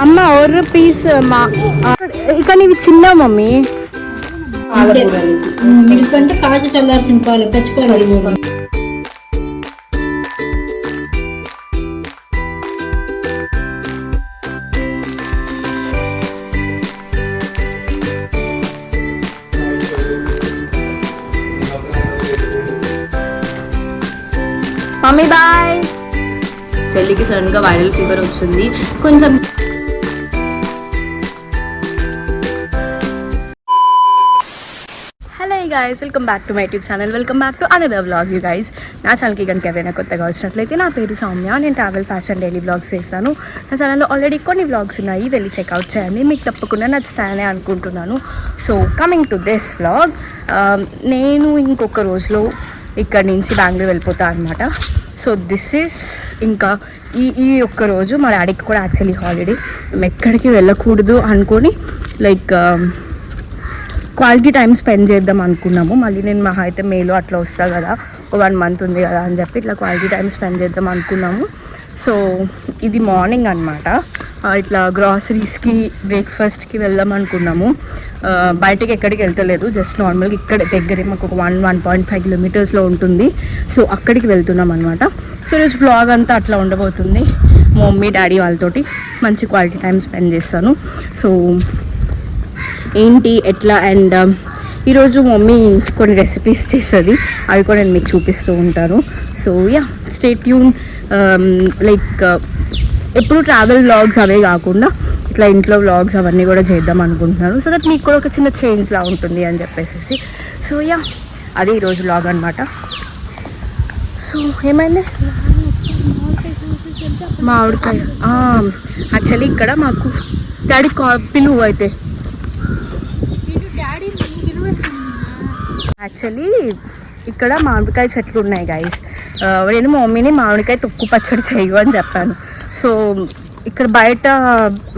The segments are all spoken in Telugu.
అమ్మ ఒక పీస్ మా ఇక్కడ ఇవి చిన్న మమ్మీ మిల్క్ అంటే కాచి చల్లార్చిన పాలు పచ్చిపాలు. Mummy bye. చెల్లికి సడన్ గా వైరల్ ఫీవర్ వచ్చింది కొంచెం. Hello guys, welcome back to my YouTube channel. Welcome back to another vlog. You guys, నా ఛానల్కి కనుక ఎవరైనా కొత్తగా వచ్చినట్లయితే నా పేరు సౌమ్య. నేను ట్రావెల్ ఫ్యాషన్ డైలీ వ్లాగ్స్ చేస్తాను. నా ఛానల్లో ఆల్రెడీ కొన్ని వ్లాగ్స్ ఉన్నాయి, వెళ్ళి చెక్అవుట్ చేయండి. మీకు తప్పకుండా నచ్చుతాయని అనుకుంటున్నాను. So coming to this vlog, నేను ఇంకొక రోజులో ఇక్కడ నుంచి బెంగళూరు వెళ్ళిపోతా అనమాట. సో దిస్ ఈస్ ఇంకా ఈ ఒక్క రోజు మా డాడీకి కూడా యాక్చువల్లీ హాలిడే. మేము ఎక్కడికి వెళ్ళకూడదు అనుకొని లైక్ క్వాలిటీ టైం స్పెండ్ చేద్దాం అనుకున్నాము. మళ్ళీ నేను మహా అయితే మేలో అట్లా వస్తా కదా, 1 month ఉంది కదా అని చెప్పి ఇట్లా క్వాలిటీ టైం స్పెండ్ చేద్దాం అనుకున్నాము. సో ఇది మార్నింగ్ అనమాట. ఇట్లా గ్రాసరీస్కి బ్రేక్ఫాస్ట్కి వెళ్దాం అనుకున్నాము. బయటకి ఎక్కడికి వెళ్తలేదు, జస్ట్ నార్మల్గా ఇక్కడ దగ్గరే మాకు ఒక 1.5 kilometers ఉంటుంది. సో అక్కడికి వెళ్తున్నాం అనమాట. సో ఈరోజు బ్లాగ్ అంతా అట్లా ఉండబోతుంది. మమ్మీ డాడీ వాళ్ళతోటి మంచి క్వాలిటీ టైం స్పెండ్ చేస్తాను. సో ఏంటి ఎట్లా అండ్ ఈరోజు మమ్మీ కొన్ని రెసిపీస్ చేస్తుంది, అవి కూడా నేను మీకు చూపిస్తూ ఉంటాను. So yeah, stay tune. Like ఎప్పుడు ట్రావెల్ వ్లాగ్స్ అవే కాకుండా ఇట్లా ఇంట్లో వ్లాగ్స్ అవన్నీ కూడా చేద్దాం అనుకుంటున్నాను. సో దట్ మీకు కూడా ఒక చిన్న చేంజ్లా ఉంటుంది అని చెప్పేసి. సో యా, అది ఈరోజు వ్లాగ్ అనమాట. సో ఏమైంది, మామిడికాయ యాక్చువల్లీ ఇక్కడ మాకు డాడీ పిలువు అయితే యాక్చువల్లీ ఇక్కడ మామిడికాయ చెట్లు ఉన్నాయి గైస్. నేను మా మమ్మీని మామిడికాయ తొక్కు పచ్చడి చేయు అని చెప్పాను. సో ఇక్కడ బయట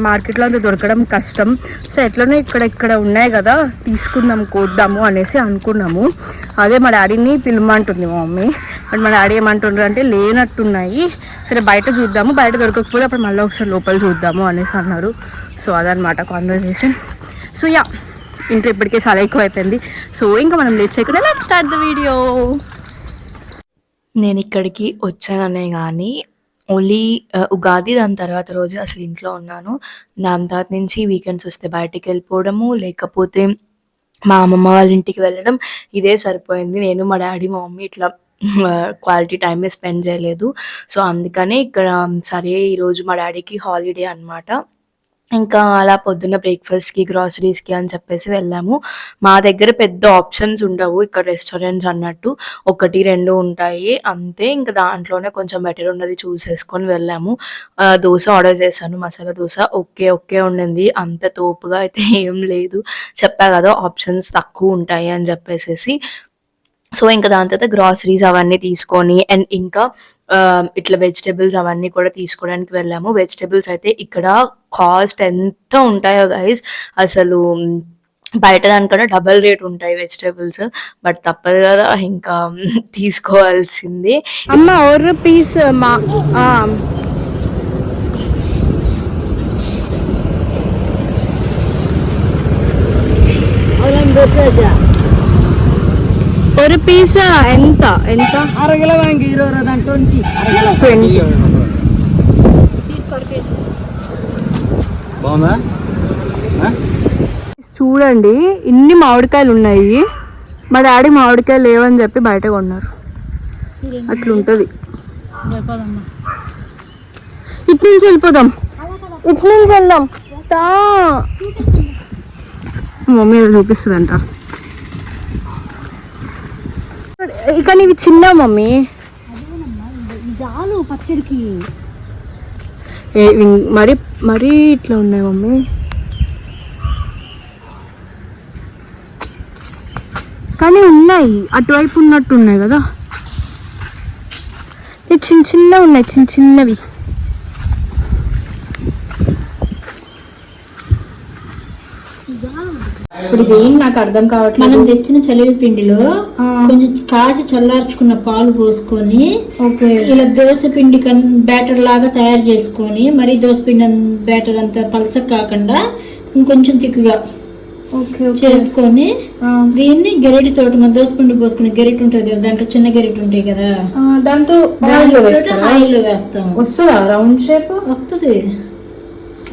మార్కెట్లో అంత దొరకడం కష్టం. సో ఎట్లనో ఇక్కడ ఉన్నాయి కదా, తీసుకుందాం కోద్దాము అనేసి అనుకున్నాము. అదే మా డాడీని పిలవమంటుంది మా మమ్మీ. బట్ మా డాడీ ఏమంటుండ్రు అంటే లేనట్టున్నాయి, సరే బయట చూద్దాము, బయట దొరకకపోతే అప్పుడు మళ్ళీ ఒకసారి లోపల చూద్దాము అనేసి అన్నారు. సో అదనమాట కాన్వర్సేషన్. సో యా, ఇంట్లో ఇప్పటికే చాలా ఎక్కువ అయిపోయింది. సో ఇంకా మనం లేట్ చేయకుండా లెట్స్ స్టార్ట్ ద వీడియో. నేను ఇక్కడికి వచ్చాననే కానీ ఓన్లీ ఉగాది దాని తర్వాత రోజు అసలు ఇంట్లో ఉన్నాను. దాని తర్వాత నుంచి వీకెండ్స్ వస్తే బయటికి వెళ్ళిపోవడము, లేకపోతే మా అమ్మమ్మ వాళ్ళ ఇంటికి వెళ్ళడం, ఇదే సరిపోయింది. నేను మా డాడీ మా మమ్మీ ఇట్లా క్వాలిటీ టైమే స్పెండ్ చేయలేదు. సో అందుకనే ఇక్కడ సరే ఈరోజు మా డాడీకి హాలిడే అనమాట. ఇంకా అలా పొద్దున్న బ్రేక్ఫాస్ట్కి గ్రాసరీస్కి అని చెప్పేసి వెళ్ళాము. మా దగ్గర పెద్ద ఆప్షన్స్ ఉండవు ఇక్కడ రెస్టారెంట్స్ అన్నట్టు, 1-2 ఉంటాయి అంతే. ఇంకా దాంట్లోనే కొంచెం బెటర్ ఉన్నది చూసేసుకొని వెళ్ళాము. దోశ ఆర్డర్ చేశాను, మసాలా దోశ. ఓకే ఉండింది, అంత తోపుగా అయితే ఏం లేదు. చెప్పా కదా ఆప్షన్స్ తక్కువ ఉంటాయి అని చెప్పేసి. సో ఇంకా దాని తర్వాత గ్రాసరీస్ అవన్నీ తీసుకొని అండ్ ఇంకా ఇట్లా వెజిటేబుల్స్ అవన్నీ కూడా తీసుకోవడానికి వెళ్ళాము. వెజిటేబుల్స్ అయితే ఇక్కడ కాస్ట్ ఎంత ఉంటాయో గైస్, అసలు బయట దానికన్నా డబల్ రేట్ ఉంటాయి వెజిటేబుల్స్. బట్ తప్పదు కదా, ఇంకా తీసుకోవాల్సింది. అమ్మ ఒక పీస్ మా ఒక పీస్ ఎంత 6 కిలో 20 బాగుందా? చూడండి ఇన్ని మామిడికాయలు ఉన్నాయి. మా డాడీ మామిడికాయలు లేవని చెప్పి బయట కొన్నారు. అట్లుంటది. ఇటు నుంచి వెళ్ళిపోదాం, ఇటు నుంచి వెళ్దాం. మమ్మీ చూపిస్తుందంట. కానీ ఇవి చిన్న మమ్మీ, పచ్చడికి మరీ ఇట్లా ఉన్నాయి మమ్మీ. కానీ ఉన్నాయి, అటువైపు ఉన్నట్టు ఉన్నాయి కదా. చిన్న ఉన్నాయి, చిన్నవి. ఇప్పుడు ఇది ఏం నాకు అర్థం మనం కావట్లేదు. తెచ్చిన చలివి పిండిలో ఆ. కొంచెం కాచి చల్లార్చుకున్న పాలు పోసుకొని ఓకే ఇలా దోశ పిండి బ్యాటర్ లాగా తయారు చేసుకొని, మరి దోశ పిండి బ్యాటర్ అంతా పలచగా కాకుండా ఇంకొంచెం తిక్కుగా ఓకే చేసుకొని దీన్ని గెరిటితోటి, మన దోశ పిండి పోసుకునే గెరిటి ఉంటుంది కదా, దాంట్లో చిన్న గెరిటి ఉంటాయి కదా, దాంతో ఆయిల్ వేస్తాం. వస్తుందా రౌండ్ షేప్? వస్తుంది.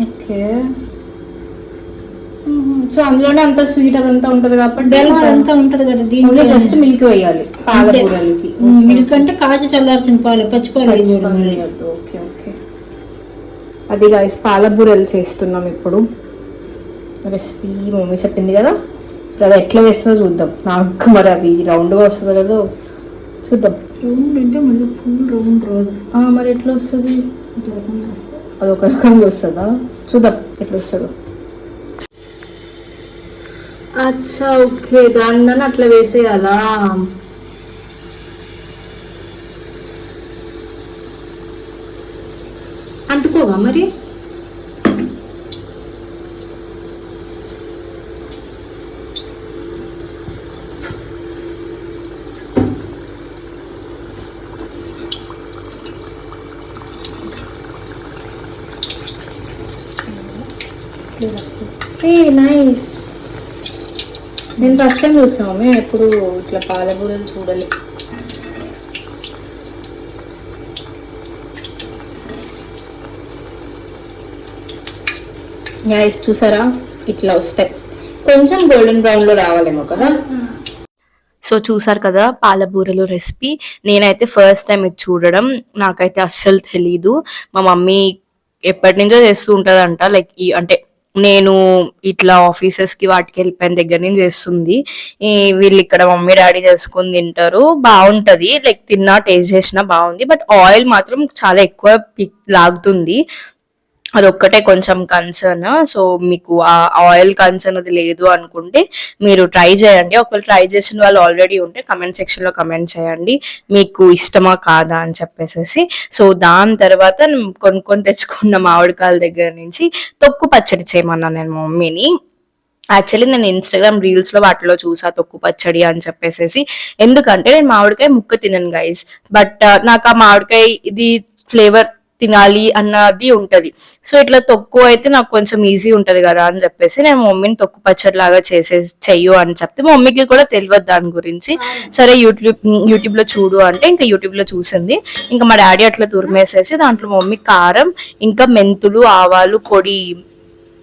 ఓకే. సో అందులోనే అంత స్వీట్ అదంతా ఉంటది కాబట్టి బెల్లం అంతా ఉంటది కదా, దీంట్లో జస్ట్ మిల్క్ వేయాలి పాల బూరెలకి. మిల్క్ అంటే కాచి చల్లార్చిన పాలు, పచ్చిపాలు వేయకూడదు. Okay okay. అది గైస్ పాల బూరెలు చేస్తున్నాం ఇప్పుడు. రెసిపీ మమ్మీ చెప్పింది కదా, ఇప్పుడు అది ఎట్లా వేస్తుందో చూద్దాం. నాకు మరి అది రౌండ్గా వస్తుందో లేదో చూద్దాం. రౌండ్ అంటే మళ్ళీ ఫుల్ రౌండ్ రాదు. మరి ఎట్లా వస్తుంది? అది ఒక రకంగా వస్తుందా? చూద్దాం ఎట్లా వస్తుందో. అచ్చా ఓకే, దాన్ని అట్లా వేసేయాలా? అంటుకోవా మరి? నైస్. నేను ఫస్ట్ టైం చూస్తాము, ఎప్పుడు ఇట్లా పాలకూరలు చూడలే. గైస్ చూసారా ఇట్లా వస్తాయి, కొంచెం గోల్డెన్ బ్రౌన్ లో రావాలేమో కదా. సో చూసారు కదా పాలబూరలు రెసిపీ. నేనైతే ఫస్ట్ టైం ఇది చూడడం, నాకైతే అస్సలు తెలీదు. మా మమ్మీ ఎప్పటి నుంచో చేస్తూ ఉంటదంట. లైక్ అంటే నేను ఇట్లా ఆఫీసెస్ కి వాటికి వెళ్ళిపోయిన దగ్గర నుంచి చేస్తుంది. వీళ్ళు ఇక్కడ మమ్మీ డాడీ చేసుకొని తింటారు, బాగుంటది. లైక్ తిన్నా టేస్ట్ చేసినా బాగుంది, బట్ ఆయిల్ మాత్రం చాలా ఎక్కువ లాగుతుంది. అదొక్కటే కొంచెం కన్సర్న్. సో మీకు ఆ ఆయిల్ కన్సర్న్ అది లేదు అనుకుంటే మీరు ట్రై చేయండి. ఒకవేళ ట్రై చేసిన వాళ్ళు ఆల్రెడీ ఉంటే కమెంట్ సెక్షన్ లో కమెంట్ చేయండి మీకు ఇష్టమా కాదా అని చెప్పేసి. సో దాని తర్వాత కొనుక్కొని తెచ్చుకున్న మామిడికాయల దగ్గర నుంచి తొక్కు పచ్చడి చేయమన్నాను నేను మమ్మీని. యాక్చువల్లీ నేను ఇన్స్టాగ్రామ్ రీల్స్ లో వాటిలో చూసా తొక్కు పచ్చడి అని చెప్పేసి. ఎందుకంటే నేను మామిడికాయ ముక్క తినను గైస్, బట్ నాకు ఆ మామిడికాయ ఇది ఫ్లేవర్ తినాలి అన్నది ఉంటది. సో ఇట్లా తొక్కు అయితే నాకు కొంచెం ఈజీ ఉంటది కదా అని చెప్పేసి నేను మమ్మీని తొక్కు పచ్చడి లాగా చెయ్యు అని చెప్తే, మమ్మీకి కూడా తెలియదు దాని గురించి. సరే యూట్యూబ్ లో చూడు అంటే ఇంకా యూట్యూబ్ లో చూసింది. ఇంకా మా డాడీ అట్లా తురిమేసేసి దాంట్లో మమ్మీ కారం ఇంకా మెంతులు ఆవాలు పొడి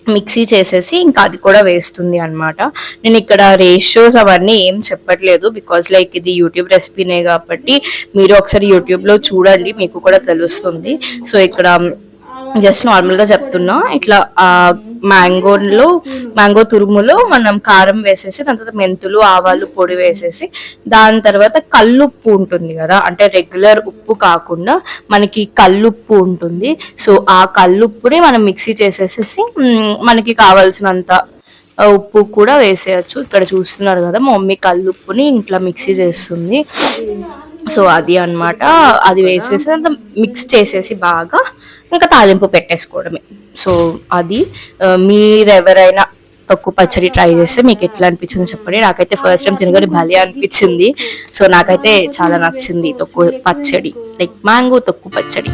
మిక్సీ చేసేసి ఇంకా అది కూడా వేస్తుంది అనమాట. నేను ఇక్కడ రేషియోస్ అవన్నీ ఏం చెప్పట్లేదు, బికాజ్ లైక్ ఇది యూట్యూబ్ రెసిపీనే కాబట్టి మీరు ఒకసారి యూట్యూబ్ లో చూడండి, మీకు కూడా తెలుస్తుంది. సో ఇక్కడ జస్ట్ నార్మల్ గా చెప్తున్నా. ఇట్లా మ్యాంగో తురుములో మనం కారం వేసేసి దాని తర్వాత మెంతులు ఆవాలు పొడి వేసేసి దాని తర్వాత కల్లుప్పు ఉంటుంది కదా, అంటే రెగ్యులర్ ఉప్పు కాకుండా మనకి కల్లుప్పు ఉంటుంది. సో ఆ కల్లుప్పుని మనం మిక్సీ చేసేసేసి మనకి కావాల్సినంత ఉప్పు కూడా వేసేయచ్చు. ఇక్కడ చూస్తున్నారు కదా మా మమ్మీ కల్లుప్పుని ఇంట్లో మిక్సీ చేస్తుంది. సో అది అన్నమాట. అది వేసేసి అంత మిక్స్ చేసేసి బాగా ఇంకా తాలింపు పెట్టేసుకోవడమే. సో అది మీరెవరైనా తొక్కు పచ్చడి ట్రై చేస్తే మీకు ఎట్లా అనిపించిందో చెప్పండి. నాకైతే ఫస్ట్ టైం తినగానే భలే అనిపించింది. సో నాకైతే చాలా నచ్చింది తొక్కు పచ్చడి, లైక్ మ్యాంగో తొక్కు పచ్చడి.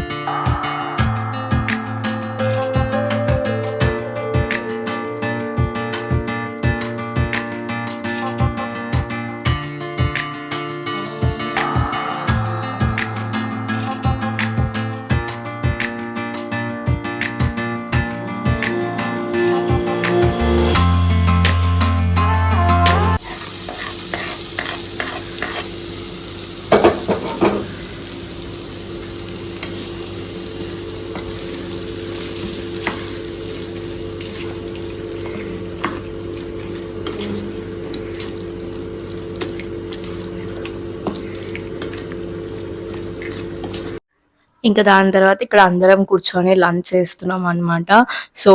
ఇంకా దాని తర్వాత ఇక్కడ అందరం కూర్చొని లంచ్ చేస్తున్నాం అనమాట. సో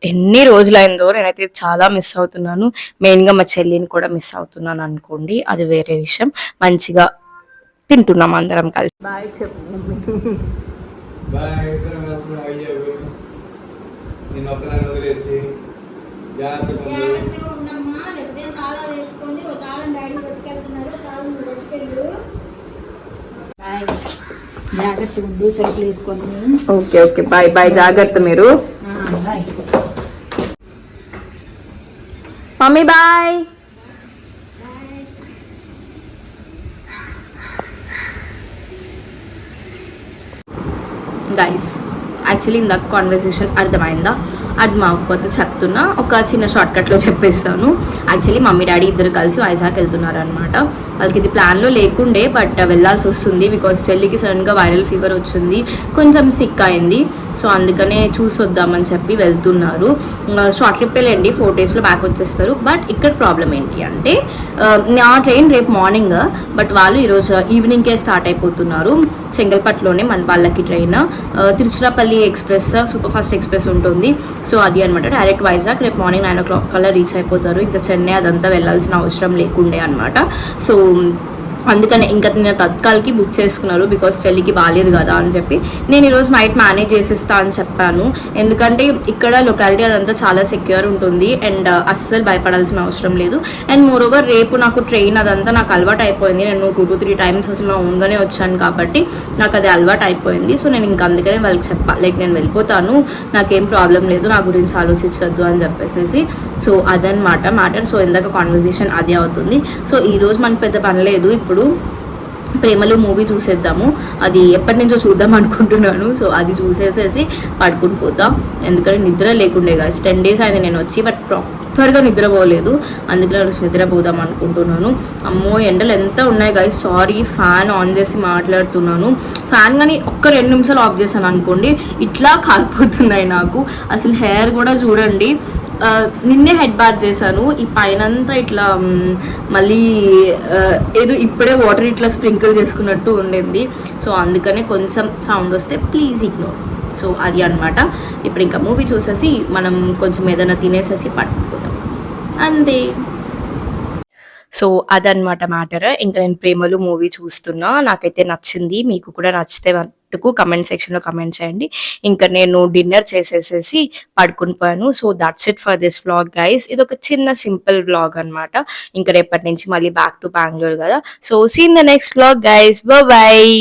ఎన్ని రోజులైందో నేనైతే చాలా మిస్ అవుతున్నాను. మెయిన్గా మా చెల్లిని కూడా మిస్ అవుతున్నాను అనుకోండి, అది వేరే విషయం. మంచిగా తింటున్నాం అందరం కలిసి. బాయ్ చెప్పు. తాళాలు వేసుకొని ఒక తాళం డాడీ పట్టుకెళ్తున్నారు, తాళం నువ్వు పట్టుకెళ్ళు. బాయ్, జాగ్రత్తగా ఉండు, సరుకులు వేసుకొని. ఓకే ఓకే, బాయ్ బాయ్, జాగ్రత్త మీరు. Bye mummy bye. Guys, actually ఇందాక కాన్వర్సేషన్ అర్థమైందా? అర్థం అవ్వకపోతే చెప్తున్నా, ఒక చిన్న షార్ట్కట్లో చెప్పేస్తాను. యాక్చువల్లీ మమ్మీ డాడీ ఇద్దరు కలిసి వైజాగ్ వెళ్తున్నారు అనమాట. వాళ్ళకి ఇది ప్లాన్లో లేకుండే, బట్ వెళ్ళాల్సి వస్తుంది బికాజ్ చెల్లికి సడన్గా వైరల్ ఫీవర్ వచ్చింది, కొంచెం సిక్ అయింది. సో అందుకనే చూసి వద్దామని చెప్పి వెళ్తున్నారు. షార్ట్ ట్రిప్ వెళ్ళండి, 4 daysలో బ్యాక్ వచ్చేస్తారు. బట్ ఇక్కడ ప్రాబ్లం ఏంటి అంటే, నా ట్రైన్ రేపు మార్నింగ్, బట్ వాళ్ళు ఈరోజు ఈవినింగ్కే స్టార్ట్ అయిపోతున్నారు. చెంగల్పట్టులోనే మన వాళ్ళకి train, Tiruchirappalli express, super fast express ఉంటుంది. సో అది అనమాట, డైరెక్ట్ వైజాగ్ రేపు మార్నింగ్ 9 o'clock కల్లా రీచ్ అయిపోతారు. ఇంకా చెన్నై అదంతా వెళ్ళాల్సిన అవసరం లేకుండే అనమాట. సో అందుకని ఇంకా నేను తత్కాల్కి బుక్ చేసుకున్నారు బికాస్ చెల్లికి బాగాలేదు కదా అని చెప్పి. నేను ఈరోజు నైట్ మేనేజ్ చేసేస్తా అని చెప్పాను, ఎందుకంటే ఇక్కడ లొకాలిటీ అదంతా చాలా సెక్యూర్ ఉంటుంది అండ్ అస్సలు భయపడాల్సిన అవసరం లేదు. అండ్ మోరోవర్ రేపు నాకు ట్రైన్ అదంతా నాకు అలవాటు అయిపోయింది. నేను 2 to 3 times అసలు మా ఓన్గానే వచ్చాను కాబట్టి నాకు అది అలవాటు అయిపోయింది. సో నేను ఇంకా అందుకనే వాళ్ళకి చెప్పా, లైక్ నేను వెళ్ళిపోతాను, నాకేం ప్రాబ్లం లేదు, నా గురించి ఆలోచించొద్దు అని చెప్పేసి. సో అదనమాట మ్యాటర్. సో ఇందాక కాన్వర్జేషన్ అదే అవుతుంది. సో ఈరోజు మనకు పెద్ద పని లేదు, ఇప్పుడు ప్రేమలో మూవీ చూసేద్దాము. అది ఎప్పటి నుంచో చూద్దాం అనుకుంటున్నాను. సో అది చూసేసేసి పడుకుని పోతాం, ఎందుకంటే నిద్ర లేకుండే గాయస్. 10 days అయింది నేను వచ్చి, బట్ ప్రాపర్గా నిద్రపోలేదు. అందుకనే నిద్రపోదాం అనుకుంటున్నాను. అమ్మో ఎండలు ఎంత ఉన్నాయి గాయస్. సారీ, ఫ్యాన్ ఆన్ చేసి మాట్లాడుతున్నాను. ఫ్యాన్ కానీ ఒక్క 2 నిమిషాలు ఆఫ్ చేశాను అనుకోండి, ఇట్లా కాలిపోతున్నాయి నాకు. అసలు హెయిర్ కూడా చూడండి, నిన్నే హెడ్ బాత్ చేశాను, ఈ పైనంతా ఇట్లా మళ్ళీ ఏదో ఇప్పుడే వాటర్ ఇట్లా స్ప్రింకిల్ చేసుకున్నట్టు ఉండింది. సో అందుకనే కొంచెం సౌండ్ వస్తే ప్లీజ్ ఇగ్నోర్. సో అది అనమాట. ఇప్పుడు ఇంకా మూవీ చూసేసి మనం కొంచెం ఏదైనా తినేసేసి పట్టుకుపోతాం అంతే. సో అదనమాట మ్యాటర్. ఇంకా నేను ప్రేమలు మూవీ చూస్తున్నా, నాకైతే నచ్చింది. మీకు కూడా నచ్చితే మటుకు కమెంట్ సెక్షన్లో కమెంట్ చేయండి. ఇంకా నేను డిన్నర్ చేసేసేసి పడుకుని పోయాను. So that's it for this vlog guys. ఇది ఒక చిన్న సింపుల్ వ్లాగ్ అనమాట. ఇంకా రేపటి నుంచి మళ్ళీ బ్యాక్ టు బెంగళూరు కదా. So see in the next vlog guys, bye.